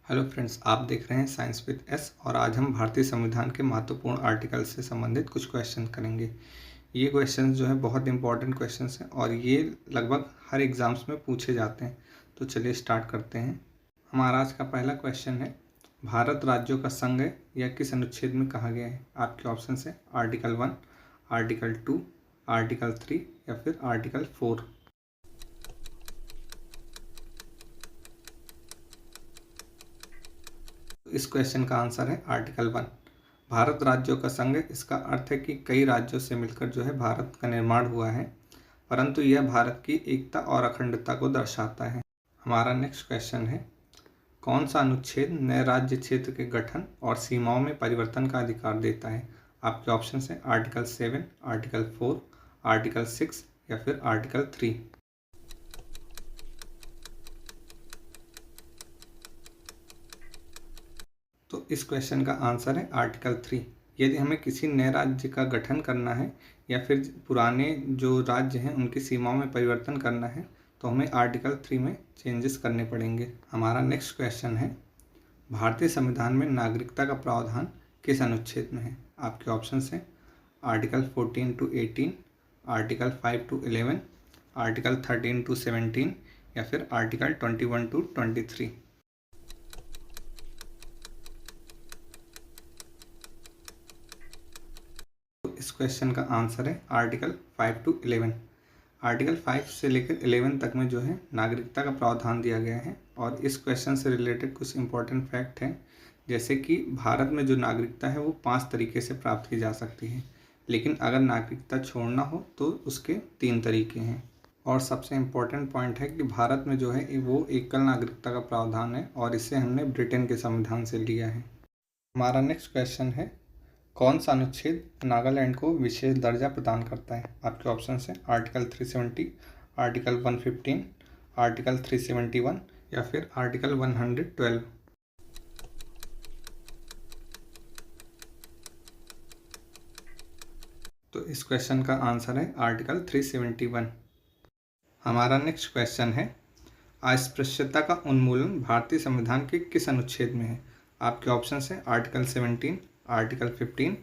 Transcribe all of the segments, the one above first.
Hello friends, आप देख रहे हैं साइंस विद एस और आज हम भारतीय संविधान के महत्वपूर्ण आर्टिकल से संबंधित कुछ क्वेश्चन करेंगे। ये क्वेश्चन जो है बहुत इंपॉर्टेंट क्वेश्चंस हैं और ये लगभग हर एग्ज़ाम्स में पूछे जाते हैं। तो चलिए स्टार्ट करते हैं। हमारा आज का पहला क्वेश्चन है, भारत राज्यों का संघ है, यह किस अनुच्छेद में कहा गया है? आपके ऑप्शन है आर्टिकल 1, आर्टिकल 2, आर्टिकल 3 या फिर आर्टिकल 4। इस क्वेश्चन का आंसर है आर्टिकल 1। भारत राज्यों का संघ, इसका अर्थ है कि कई राज्यों से मिलकर जो है भारत का निर्माण हुआ है, परंतु यह भारत की एकता और अखंडता को दर्शाता है। हमारा नेक्स्ट क्वेश्चन है, कौन सा अनुच्छेद नए राज्य क्षेत्र के गठन और सीमाओं में परिवर्तन का अधिकार देता है? आपके ऑप्शन है आर्टिकल 7, आर्टिकल 4, आर्टिकल 6 या फिर आर्टिकल 3। तो इस क्वेश्चन का आंसर है आर्टिकल 3। यदि हमें किसी नए राज्य का गठन करना है या फिर पुराने जो राज्य हैं उनकी सीमाओं में परिवर्तन करना है तो हमें आर्टिकल 3 में चेंजेस करने पड़ेंगे। हमारा नेक्स्ट क्वेश्चन है, भारतीय संविधान में नागरिकता का प्रावधान किस अनुच्छेद में है? आपके ऑप्शन हैं article 14 to 18, article 5 to 11, article 13 to 17 या फिर आर्टिकल 21 to 23। इस क्वेश्चन का आंसर है आर्टिकल 5 to 11। आर्टिकल 5 से लेकर 11 तक में जो है नागरिकता का प्रावधान दिया गया है और इस क्वेश्चन से रिलेटेड कुछ इंपॉर्टेंट फैक्ट हैं, जैसे कि भारत में जो नागरिकता है वो 5 तरीके से प्राप्त की जा सकती है, लेकिन अगर नागरिकता छोड़ना हो तो उसके 3 तरीके हैं। और सबसे इम्पोर्टेंट पॉइंट है कि भारत में जो है वो एकल नागरिकता का प्रावधान है और इसे हमने ब्रिटेन के संविधान से लिया है। हमारा नेक्स्ट क्वेश्चन है, कौन सा अनुच्छेद नागालैंड को विशेष दर्जा प्रदान करता है? आपके ऑप्शन हैं आर्टिकल 370, आर्टिकल 115, आर्टिकल 371 या फिर आर्टिकल 112। तो इस क्वेश्चन का आंसर है आर्टिकल 371। हमारा नेक्स्ट क्वेश्चन है, अस्पृश्यता का उन्मूलन भारतीय संविधान के किस अनुच्छेद में है? आपके ऑप्शन हैं आर्टिकल 17, आर्टिकल 15,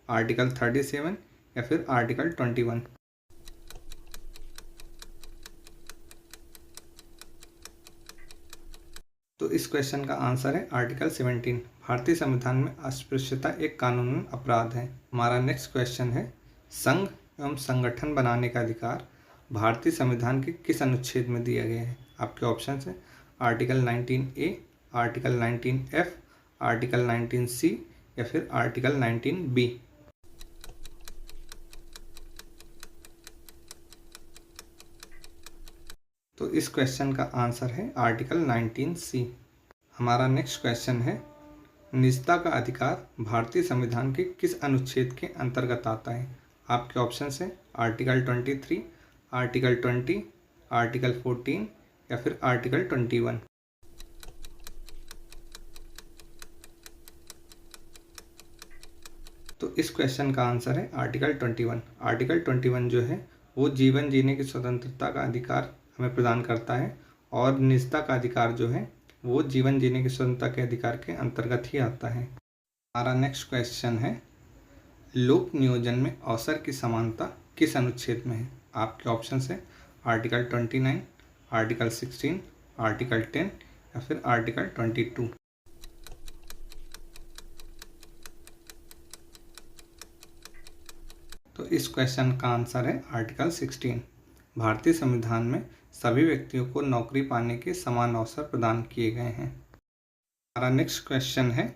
आर्टिकल 37 या फिर आर्टिकल 21। तो इस क्वेश्चन का आंसर है आर्टिकल 17। भारतीय संविधान में अस्पृश्यता एक कानूनी अपराध है। हमारा नेक्स्ट क्वेश्चन है, संघ एवं संगठन बनाने का अधिकार भारतीय संविधान के किस अनुच्छेद में दिया गया है? आपके ऑप्शन है article 19A, article 19F, article 19C या फिर आर्टिकल 19B। तो इस क्वेश्चन का आंसर है आर्टिकल 19C। हमारा नेक्स्ट क्वेश्चन है, निजता का अधिकार भारतीय संविधान के किस अनुच्छेद के अंतर्गत आता है? आपके ऑप्शन हैं आर्टिकल 23, आर्टिकल 20, आर्टिकल 14 या फिर आर्टिकल 21। तो इस क्वेश्चन का आंसर है आर्टिकल 21। आर्टिकल 21 जो है वो जीवन जीने की स्वतंत्रता का अधिकार हमें प्रदान करता है और निजता का अधिकार जो है वो जीवन जीने की स्वतंत्रता के अधिकार के अंतर्गत ही आता है। हमारा नेक्स्ट क्वेश्चन है, लोक नियोजन में अवसर की समानता किस अनुच्छेद में है? आपके ऑप्शन है आर्टिकल 29, आर्टिकल 16, आर्टिकल 10 या फिर आर्टिकल 22। तो इस क्वेश्चन का आंसर है आर्टिकल 16। भारतीय संविधान में सभी व्यक्तियों को नौकरी पाने के समान अवसर प्रदान किए गए हैं। हमारा नेक्स्ट क्वेश्चन है,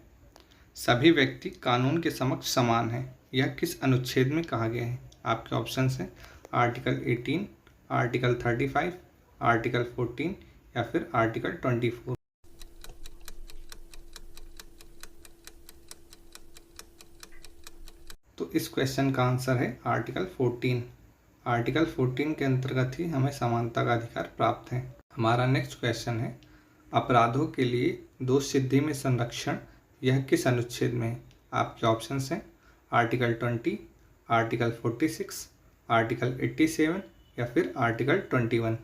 सभी व्यक्ति कानून के समक्ष समान हैं, यह किस अनुच्छेद में कहा गया है? आपके ऑप्शन हैं आर्टिकल 18, आर्टिकल 35, आर्टिकल 14 या फिर आर्टिकल 24। तो इस क्वेश्चन का आंसर है आर्टिकल 14। आर्टिकल 14 के अंतर्गत ही हमें समानता का अधिकार प्राप्त है। हमारा नेक्स्ट क्वेश्चन है, अपराधों के लिए दोष सिद्धि में संरक्षण यह किस अनुच्छेद में है? आपके ऑप्शन हैं आर्टिकल 20, आर्टिकल 46, आर्टिकल 87 या फिर आर्टिकल 21।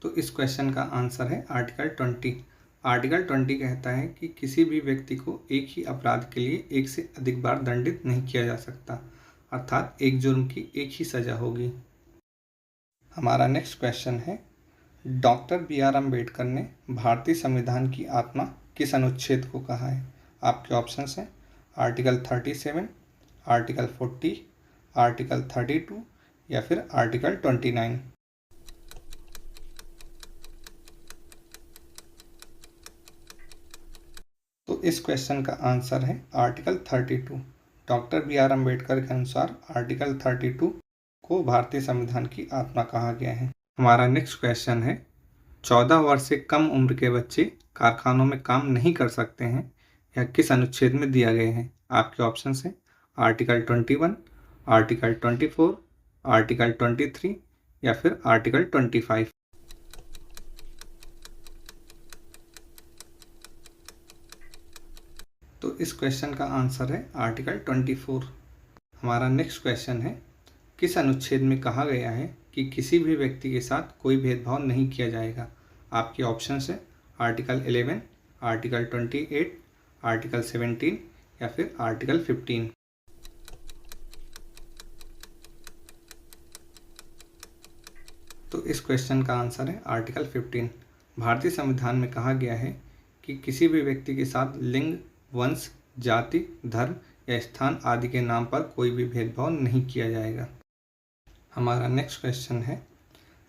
तो इस क्वेश्चन का आंसर है आर्टिकल 20। आर्टिकल 20 कहता है कि किसी भी व्यक्ति को एक ही अपराध के लिए एक से अधिक बार दंडित नहीं किया जा सकता, अर्थात एक जुर्म की एक ही सजा होगी। हमारा नेक्स्ट क्वेश्चन है, डॉक्टर बी.आर. अम्बेडकर ने भारतीय संविधान की आत्मा किस अनुच्छेद को कहा है? आपके ऑप्शंस हैं आर्टिकल 37, आर्टिकल 40, आर्टिकल 32 या फिर आर्टिकल 29। तो इस क्वेश्चन का आंसर है आर्टिकल 32। Doctor B R. अम्बेडकर के अनुसार आर्टिकल 32 को भारतीय संविधान की आत्मा कहा गया है। हमारा नेक्स्ट क्वेश्चन है, 14 वर्ष से कम उम्र के बच्चे कारखानों में काम नहीं कर सकते हैं, यह किस अनुच्छेद में दिया गया है? आपके ऑप्शंस हैं आर्टिकल 21, आर्टिकल 24, आर्टिकल 23 या फिर आर्टिकल 25। तो इस क्वेश्चन का आंसर है आर्टिकल 24। हमारा नेक्स्ट क्वेश्चन है, किस अनुच्छेद में कहा गया है कि किसी भी व्यक्ति के साथ कोई भेदभाव नहीं किया जाएगा? आपके ऑप्शंस हैं आर्टिकल 11, आर्टिकल 28, आर्टिकल 17 या फिर आर्टिकल 15। तो इस क्वेश्चन का आंसर है आर्टिकल 15। भारतीय संविधान में कहा गया है कि किसी भी व्यक्ति के साथ लिंग, वंश, जाति, धर्म या स्थान आदि के नाम पर कोई भी भेदभाव नहीं किया जाएगा। हमारा नेक्स्ट क्वेश्चन है,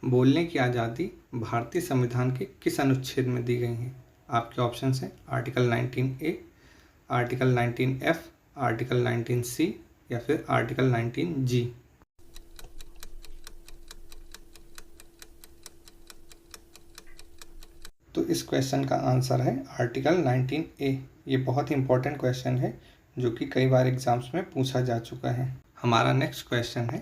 बोलने की आज़ादी भारतीय संविधान के किस अनुच्छेद में दी गई है? आपके ऑप्शंस हैं article 19A, article 19F, article 19C या फिर आर्टिकल 19G। तो इस क्वेश्चन का आंसर है आर्टिकल 19A। ये बहुत ही इंपॉर्टेंट क्वेश्चन है जो कि कई बार एग्जाम्स में पूछा जा चुका है। हमारा नेक्स्ट क्वेश्चन है,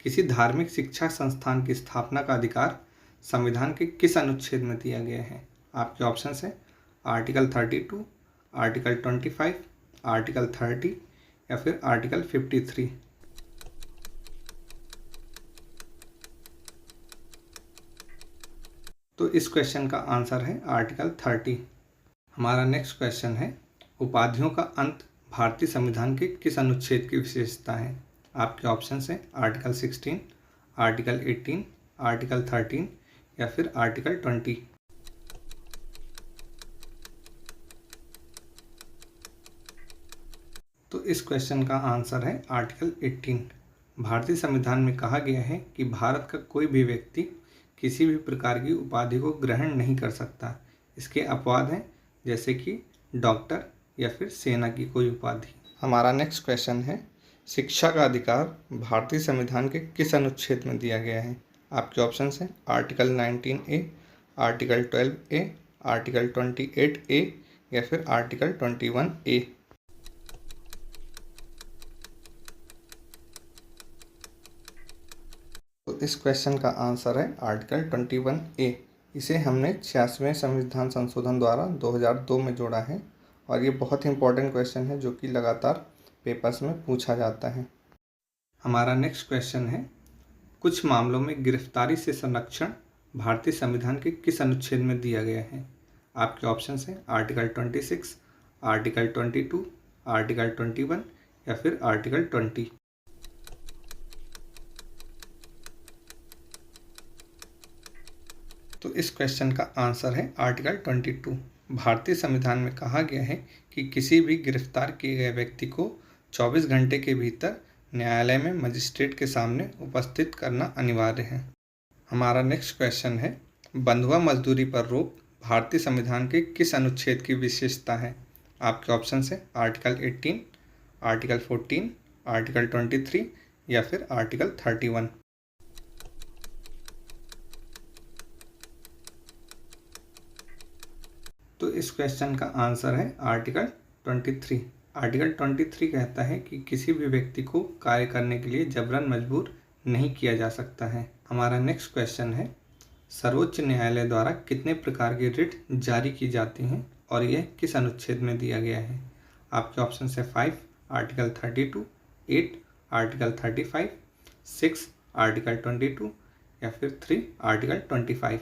किसी धार्मिक शिक्षा संस्थान की स्थापना का अधिकार संविधान के किस अनुच्छेद में दिया गया है? आपके ऑप्शंस हैं आर्टिकल 32, आर्टिकल 25, आर्टिकल 30 या फिर आर्टिकल 53। तो इस क्वेश्चन का आंसर है आर्टिकल 30। हमारा नेक्स्ट क्वेश्चन है, उपाधियों का अंत भारतीय संविधान के किस अनुच्छेद की विशेषता है? आपके ऑप्शंस हैं आर्टिकल 16, आर्टिकल 18, आर्टिकल 13 या फिर आर्टिकल 20। तो इस क्वेश्चन का आंसर है आर्टिकल 18। भारतीय संविधान में कहा गया है कि भारत का कोई भी व्यक्ति किसी भी प्रकार की उपाधि को ग्रहण नहीं कर सकता। इसके अपवाद हैं जैसे कि डॉक्टर या फिर सेना की कोई उपाधि। हमारा नेक्स्ट क्वेश्चन है, शिक्षा का अधिकार भारतीय संविधान के किस अनुच्छेद में दिया गया है? आपके ऑप्शंस हैं article 19A, article 12A, article 28A या फिर आर्टिकल 21A। तो इस क्वेश्चन का आंसर है आर्टिकल 21A। इसे हमने 86वें संविधान संशोधन द्वारा 2002 में जोड़ा है और ये बहुत ही इंपॉर्टेंट क्वेश्चन है जो कि लगातार पेपर्स में पूछा जाता है। हमारा नेक्स्ट क्वेश्चन है, कुछ मामलों में गिरफ्तारी से संरक्षण भारतीय संविधान के किस अनुच्छेद में दिया गया है? आपके ऑप्शंस हैं आर्टिकल 26, आर्टिकल 22, आर्टिकल 21 या फिर आर्टिकल 20। तो इस क्वेश्चन का आंसर है आर्टिकल 22। भारतीय संविधान में कहा गया है कि किसी भी गिरफ्तार किए गए व्यक्ति को 24 घंटे के भीतर न्यायालय में मजिस्ट्रेट के सामने उपस्थित करना अनिवार्य है। हमारा नेक्स्ट क्वेश्चन है, बंधुआ मजदूरी पर रोक भारतीय संविधान के किस अनुच्छेद की विशेषता है? आपके ऑप्शन है आर्टिकल 18, आर्टिकल 14, आर्टिकल 23 या फिर आर्टिकल 31। तो इस क्वेश्चन का आंसर है आर्टिकल 23। आर्टिकल 23 कहता है कि किसी भी व्यक्ति को कार्य करने के लिए जबरन मजबूर नहीं किया जा सकता है। हमारा नेक्स्ट क्वेश्चन है, सर्वोच्च न्यायालय द्वारा कितने प्रकार की रिट जारी की जाती हैं और यह किस अनुच्छेद में दिया गया है? आपके ऑप्शन है 5 आर्टिकल 32, 8 आर्टिकल 35, 6 आर्टिकल 22 या फिर 3 आर्टिकल 25।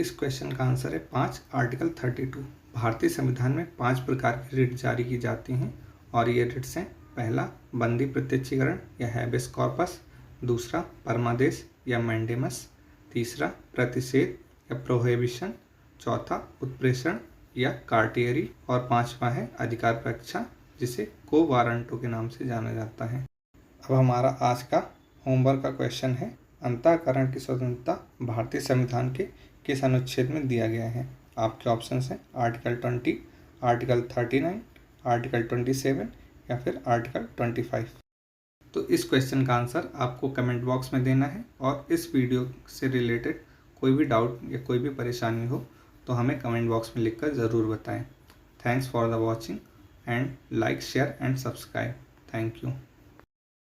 इस क्वेश्चन का आंसर है 5 आर्टिकल 32। भारतीय संविधान में 5 प्रकार की रिट जारी की जाती हैं और ये रिट्स हैं, पहला बंदी प्रत्यक्षीकरण या हैबेस कॉर्पस, दूसरा परमादेश या मैंडेमस, तीसरा प्रतिषेध या प्रोहिबिशन, चौथा उत्प्रेषण या कार्टियरी और पांचवा है अधिकार परीक्षा जिसे को वारंटो के नाम से जाना जाता है। अब हमारा आज का होमवर्क का क्वेश्चन है, अंतःकरण की स्वतंत्रता भारतीय संविधान के किस अनुच्छेद में दिया गया है। आपके ऑप्शंस हैं आर्टिकल 20, आर्टिकल 39, आर्टिकल 27 या फिर आर्टिकल 25। तो इस क्वेश्चन का आंसर आपको कमेंट बॉक्स में देना है और इस वीडियो से रिलेटेड कोई भी डाउट या कोई भी परेशानी हो तो हमें कमेंट बॉक्स में लिखकर ज़रूर बताएं। Thanks for the watching and like, share and subscribe. Thank you.